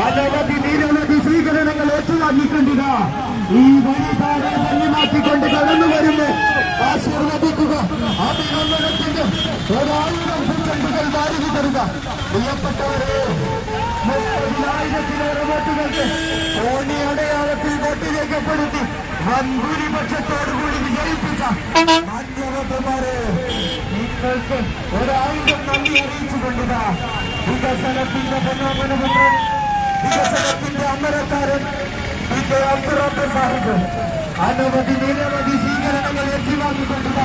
അനവധി നിരവധി സ്വീകരണങ്ങൾ ഏറ്റുവാങ്ങിക്കൊണ്ടില്ല. ഈ വഴിപാട് മാറ്റിക്കൊണ്ട് കടന്നു വരുന്നു. ആശീർവദിക്കുക. അഭിനന്ദനത്തിന്റെ 1000 സെക്കൻഡുകൾ വാരി തരുക. പ്രിയപ്പെട്ടവരെ, 30,000-ലേറെ വോട്ടുകൾക്ക് കോണി അടയാളത്തിൽ വോട്ട് രേഖപ്പെടുത്തി വൻഭൂരിപക്ഷത്തോടുകൂടി വിജയിപ്പിച്ച മാന്യവന്മാരെ, നിങ്ങൾക്ക് 1000 നന്ദി അറിയിച്ചുകൊണ്ടിതാ വികസനത്തിന്റെ പൊന്നാമനപുത്രൻ, വികസനത്തിന്റെ അമരക്കാരൻ അബ്ദുറബ്ബ് സാഹിബ് അനവധി നിരവധി സ്വീകരണങ്ങൾ ഏറ്റുവാങ്ങിക്കൊണ്ടില്ല.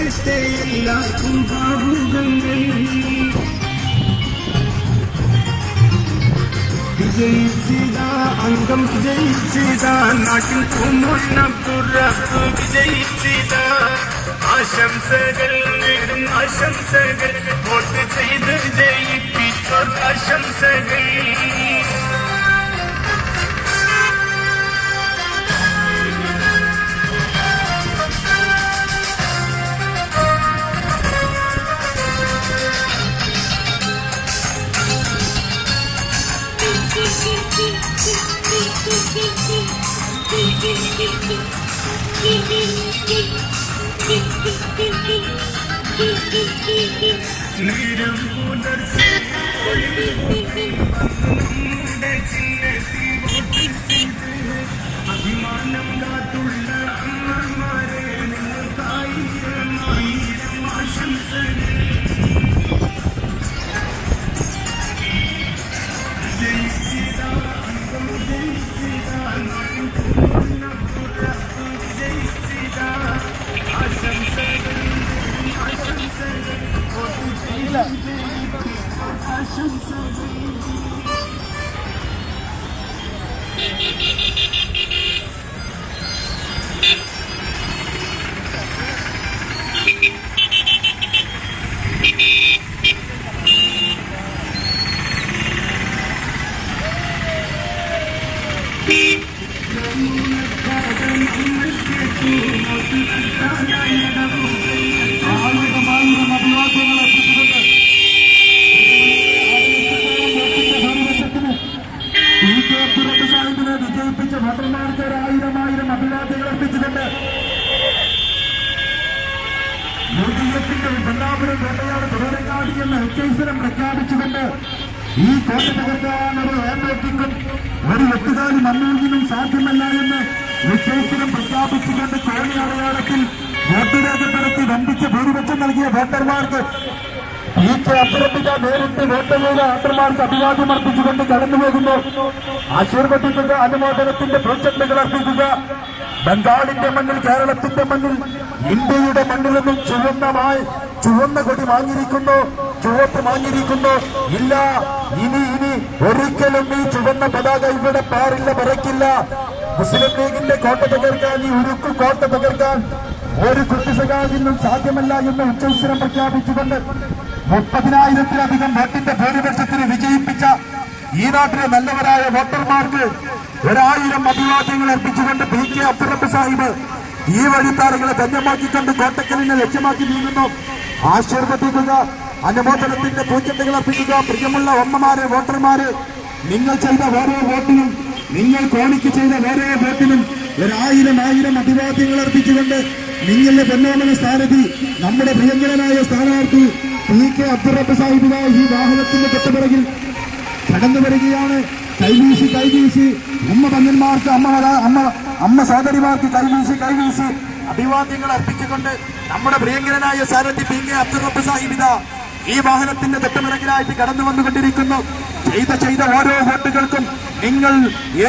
നേരത്തെ എല്ലാവർക്കും ഭാവുകങ്ങൾ വിജയിച്ചിതാ അംഗം വിജയിച്ചിതാ നാട്ടിൽ പൂമൊന്നപ്പുറപ്പ് വിജയിച്ചിതാ ആശംസകൾ നേടും ആശംസകൾ വോട്ട് ചെയ്ത് ജയിപ്പിച്ചോർ ആശംസകൾ നേരം പുലർച്ചെ നമ്മുടെ ചിഹ്നത്തിൽ വോട്ട് ചെയ്ത് അഭിമാനം കാത്തുള്ള അമ്മമാരെ നിങ്ങൾക്കായിരം ആയിരം ആശംസകൾ ജയിച്ചിതാ അംഗം ജയിച്ചിതാ ജയിച്ചിതാ ആശംസകൾ ആശംസകൾ ആശംസകൾ വിജയിപ്പിച്ച ഭദ്രമാർക്ക് 1000 അഭിവാദ്യങ്ങൾ അർപ്പിച്ചിട്ടുണ്ട്. യുഡിഎഫിന്റെ ബല്ലാപുരം കോട്ടയാട് തുടരങ്ങാടി എന്ന ഉച്ചൈസ്വരം പ്രഖ്യാപിച്ചുകൊണ്ട് ഈ കോട്ട തകർക്കാൻ ഒരു ഹാൻഡ്ബേക്കിംഗും ഒരു വെട്ടുകാലും അന്നൂർജിനും സാധ്യമല്ല എന്ന് ഉച്ചൈസ്വരം പ്രഖ്യാപിച്ചുകൊണ്ട് കോണി അടയാളത്തിൽ വോട്ട് രേഖപ്പെടുത്തി വമ്പിച്ച ഭൂരിപക്ഷം നൽകിയ വോട്ടർമാർക്ക് ഈ അഭ്യർത്ഥിച്ച നേരിട്ട് വോട്ട് ചെയ്ത വോട്ടർമാർക്ക് അഭിവാദ്യം അർപ്പിച്ചുകൊണ്ട് കടന്നുപോകുന്നു. ആശീർവദിക്കുക, അനുമോദനത്തിന്റെ പ്രചണ്ഡകൾ അർപ്പിക്കുക. ബംഗാളിന്റെ മണ്ണിൽ, കേരളത്തിന്റെ മണ്ണിൽ, ഇന്ത്യയുടെ മണ്ണിൽ നിന്നും ചുവന്ന കൊടി വാങ്ങിയിരിക്കുന്നു, ചുവപ്പ് വാങ്ങിയിരിക്കുന്നു. ഇല്ല, ഇനി ഒരിക്കലും ഈ ചുവന്ന പതാക ഇവിടെ പാറില്ല, പറക്കില്ല. മുസ്ലിം ലീഗിന്റെ കോട്ട തകർക്കാൻ, ഈ ഉരുക്കു കോട്ട തകർക്കാൻ ഒരു കുട്ടിസഖാവിനും സാധ്യമല്ല എന്ന് ഉച്ചൈസ്വരം പ്രഖ്യാപിച്ചുകൊണ്ട് 30,000-ലധികം വോട്ടിന്റെ ഭൂരിപക്ഷത്തിന് വിജയിപ്പിച്ച ഈ നാട്ടിലെ നല്ലവരായ വോട്ടർമാർക്ക് 1000 അഭിവാദ്യങ്ങൾ അർപ്പിച്ചുകൊണ്ട് പി കെ അബ്ദുറബ്ബ് സാഹിബ് ഈ വഴിത്താരകളെ ധന്യമാക്കിക്കൊണ്ട് കോട്ടക്കലിനെ ലക്ഷ്യമാക്കി നീങ്ങുന്നു. ആശീർവദിക്കുക, അനുമോദനത്തിന്റെ പൂച്ചെണ്ടുകൾ അർപ്പിക്കുക. പ്രിയമുള്ള അമ്മമാരെ, വോട്ടർമാരെ, നിങ്ങൾ ചെയ്ത ഓരോ വോട്ടിനും, നിങ്ങൾ കോണിക്ക് ചെയ്ത ഓരോ വോട്ടിനും 1000 അഭിവാദ്യങ്ങൾ അർപ്പിച്ചുകൊണ്ട് നിങ്ങളുടെ പൊന്നോമന സ്ഥാനത്ത് നമ്മുടെ പ്രിയങ്കരനായ സ്ഥാനാർത്ഥി പി കെ അബ്ദുറബ്ബ് സാഹിബ് ഈ വാഹനത്തിന്റെ തൊട്ടുപിറകിൽ കടന്നു വരികയാണ്. കൈവീശി ഉമ്മ പന്നന്മാർക്ക്, അമ്മ സഹോദരിമാർക്ക് കൈവീശി അഭിവാദ്യങ്ങൾ അർപ്പിച്ചുകൊണ്ട് നമ്മുടെ പ്രിയങ്കരനായ സ്ഥാനാർത്ഥി പി കെ അബ്ദുറബ്ബ് സാഹിബ് ഈ വാഹനത്തിന്റെ തൊട്ടുപിറകിലായിട്ട് കടന്നു വന്നുകൊണ്ടിരിക്കുന്നു. ചെയ്ത ഓരോ വോട്ടുകൾക്കും നിങ്ങൾ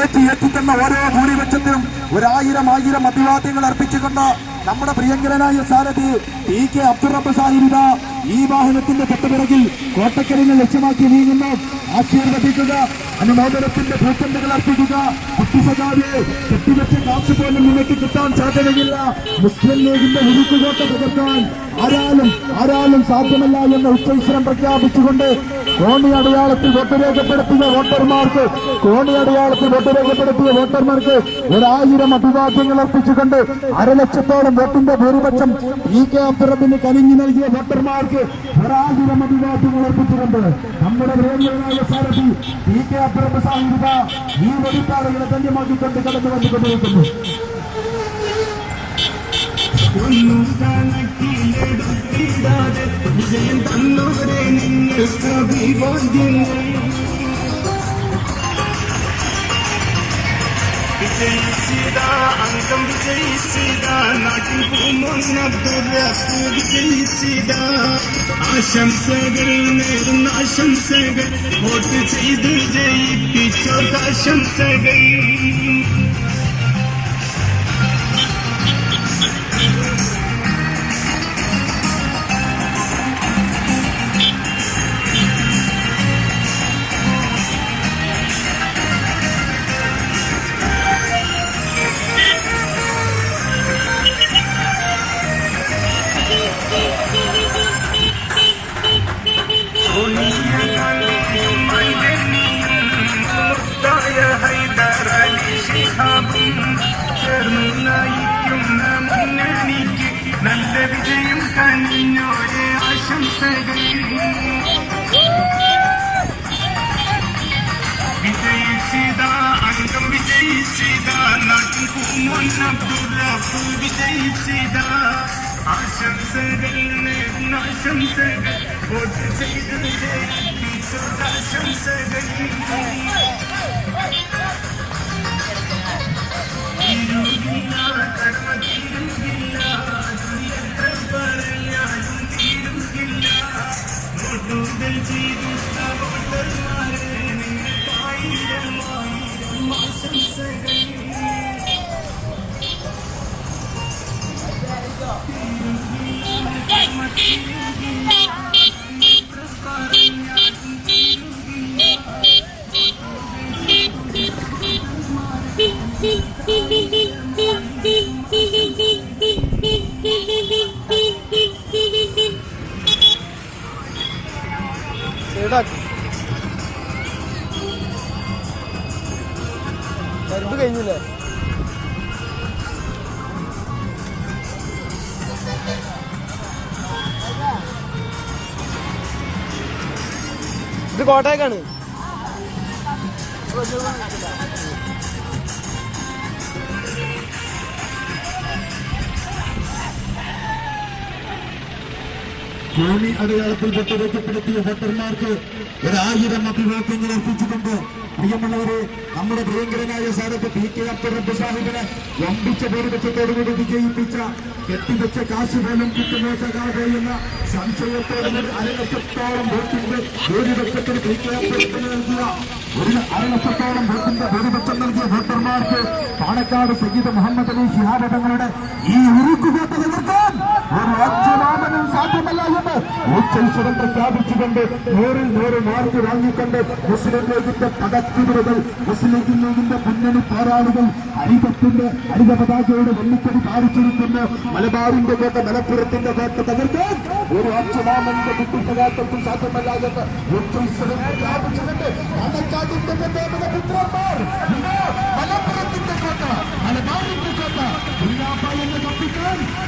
ഏറ്റി തന്ന ഓരോ ഭൂരിപക്ഷത്തിനും 1000 അഭിവാദ്യങ്ങൾ അർപ്പിച്ചുകൊണ്ട് നമ്മുടെ പ്രിയങ്കരനായ സാരഥി പി കെ അബ്ദുറബ്ബ് സാഹിബ് ഈ വാഹനത്തിന്റെ തൊട്ടുപിറകിൽ കോട്ടക്കലിനെ ലക്ഷ്യമാക്കി നീങ്ങുന്നു. ആശീർവദിക്കുക, അനുമോദനത്തിന്റെ ഭൂഖണ്ഡങ്ങൾ അർപ്പിക്കുക. കുട്ടിസഖാവെ, കെട്ടിവെച്ച കാശ് പോലും നിങ്ങൾക്ക് കിട്ടാൻ സാധ്യതയില്ല. മുസ്ലിം ലീഗിന്റെ ഉരുക്കുകോട്ട തകർക്കാൻ ആരാലും സാധ്യമല്ല എന്ന ഉച്ചൈസ്വരം പ്രഖ്യാപിച്ചുകൊണ്ട് കോണി അടയാളത്തിൽ വോട്ട് രേഖപ്പെടുത്തിയ വോട്ടർമാർക്ക് 1000 അഭിവാദ്യങ്ങൾ അർപ്പിച്ചുകൊണ്ട് 1,00,000 വോട്ടിന്റെ ഭൂരിപക്ഷം പി കെ അബ്ദുറബ്ബിന് കനിഞ്ഞു നൽകിയ വോട്ടർമാർക്ക് 1000 അഭിവാദ്യങ്ങൾ അർപ്പിച്ചുകൊണ്ട് നമ്മുടെ പ്രിയങ്കരനായ സാരഥി പി കെ അബ്ദുറബ്ബ് സാഹിബ് ഈ വഴിപ്പാടുകളെ ധന്യമാക്കിക്കൊണ്ട് കടന്നു വന്നുകൊണ്ടിരിക്കുന്നു. വിജയം തന്നവരെ നിങ്ങൾക്ക് അഭിവാദ്യങ്ങൾ. വിജയിച്ചിതാ അംഗം വിജയിച്ചിതാ നാട്ടിൽ പൂമൊന്നബ്ദുറബ്ബ് വിജയിച്ചിതാ ആശംസകൾ നേരുന്ന ആശംസകൾ വോട്ട് ചെയ്ത് ജയിപ്പിച്ചോർക്ക് ആശംസകൾ. നേതാവായ ഹൈദരലി ശിഹാബും ചേർന്നു നയിക്കുന്ന മുന്നണിക്ക് നല്ല വിജയം കനിഞ്ഞോരെ ആശംസകൾ. വിജയിച്ചിത അംഗം വിജയിച്ചിത നാട്ടിൽ പൂമോൻ അബ്ദുറഫു വിജയിച്ചിത. ആശംസകൾ ആശംസകൾ വോട്ട് ചെയ്ത് ആശംസകൾ. തീരുകില്ല കടമ തീരുകില്ല എത്ര പറഞ്ഞാലും തീരുകില്ല. വോട്ടുകൾ ചെയ്തു വോട്ടർമാരെ ആയിരം ആയിരം ആശംസകൾ. കരുമ്പ് കഴിഞ്ഞില്ലേ? ഇത് കോട്ടയക്കാണ്. കോണി അടയാളത്തിൽ രേഖപ്പെടുത്തിയ വോട്ടർമാർക്ക് 1000 അഭിവാദ്യങ്ങൾ അർപ്പിച്ചുകൊണ്ട് പ്രിയമുള്ളവരെ, നമ്മുടെ പ്രിയങ്കരനായ സാരഥി പി കെ അബ്ദുൾ റബ്ബ് സാഹിബിനെ വമ്പിച്ച ഭൂരിപക്ഷത്തോടുകൂടി വിജയിപ്പിച്ച കെട്ടിവെച്ച കാശ് പോലും കിട്ടുമോശകാതെ എന്ന സംശയത്തോടെ 1,00,000 വോട്ടിന്റെ ഭൂരിപക്ഷത്തിന് പി കെ അബ്ദുൾ റബ്ബിന് നൽകിയ 1,00,000 വോട്ടിന്റെ ഭൂരിപക്ഷം നൽകിയ വോട്ടർമാർക്ക് പാണക്കാട് സയ്യിദ് മുഹമ്മദ് അലി ശിഹാബ് തങ്ങളുടെ ഈ ഉരുക്കുകോട്ട തകർക്കാൻ ഒരു അച്ഛനാമനും സാധ്യമല്ല എന്ന് ഉച്ചൈശ്വരം പ്രഖ്യാപിച്ചുകൊണ്ട് 100 മാർക്ക് വാങ്ങിക്കൊണ്ട് മുസ്ലിം ലീഗിന്റെ പടക്കുതിരകൾ, മുസ്ലിം ലീഗിന്റെ മുന്നണി പോരാളികൾ ഹരിത പതാകയുടെ വെള്ളിക്കടി പാലിച്ചിരിക്കുന്ന മലബാറിന്റെ കോട്ട, മലപ്പുറത്തിന്റെ കോട്ട തകർക്കാൻ ഒരു അച്ഛനാമന്റെ കുട്ടിസകാത്തർക്കും സാധ്യമല്ല എന്ന് ഉച്ചൈശ്വരം പ്രഖ്യാപിച്ചുകൊണ്ട് പാണക്കാടിന്റെ പുത്രന്മാർ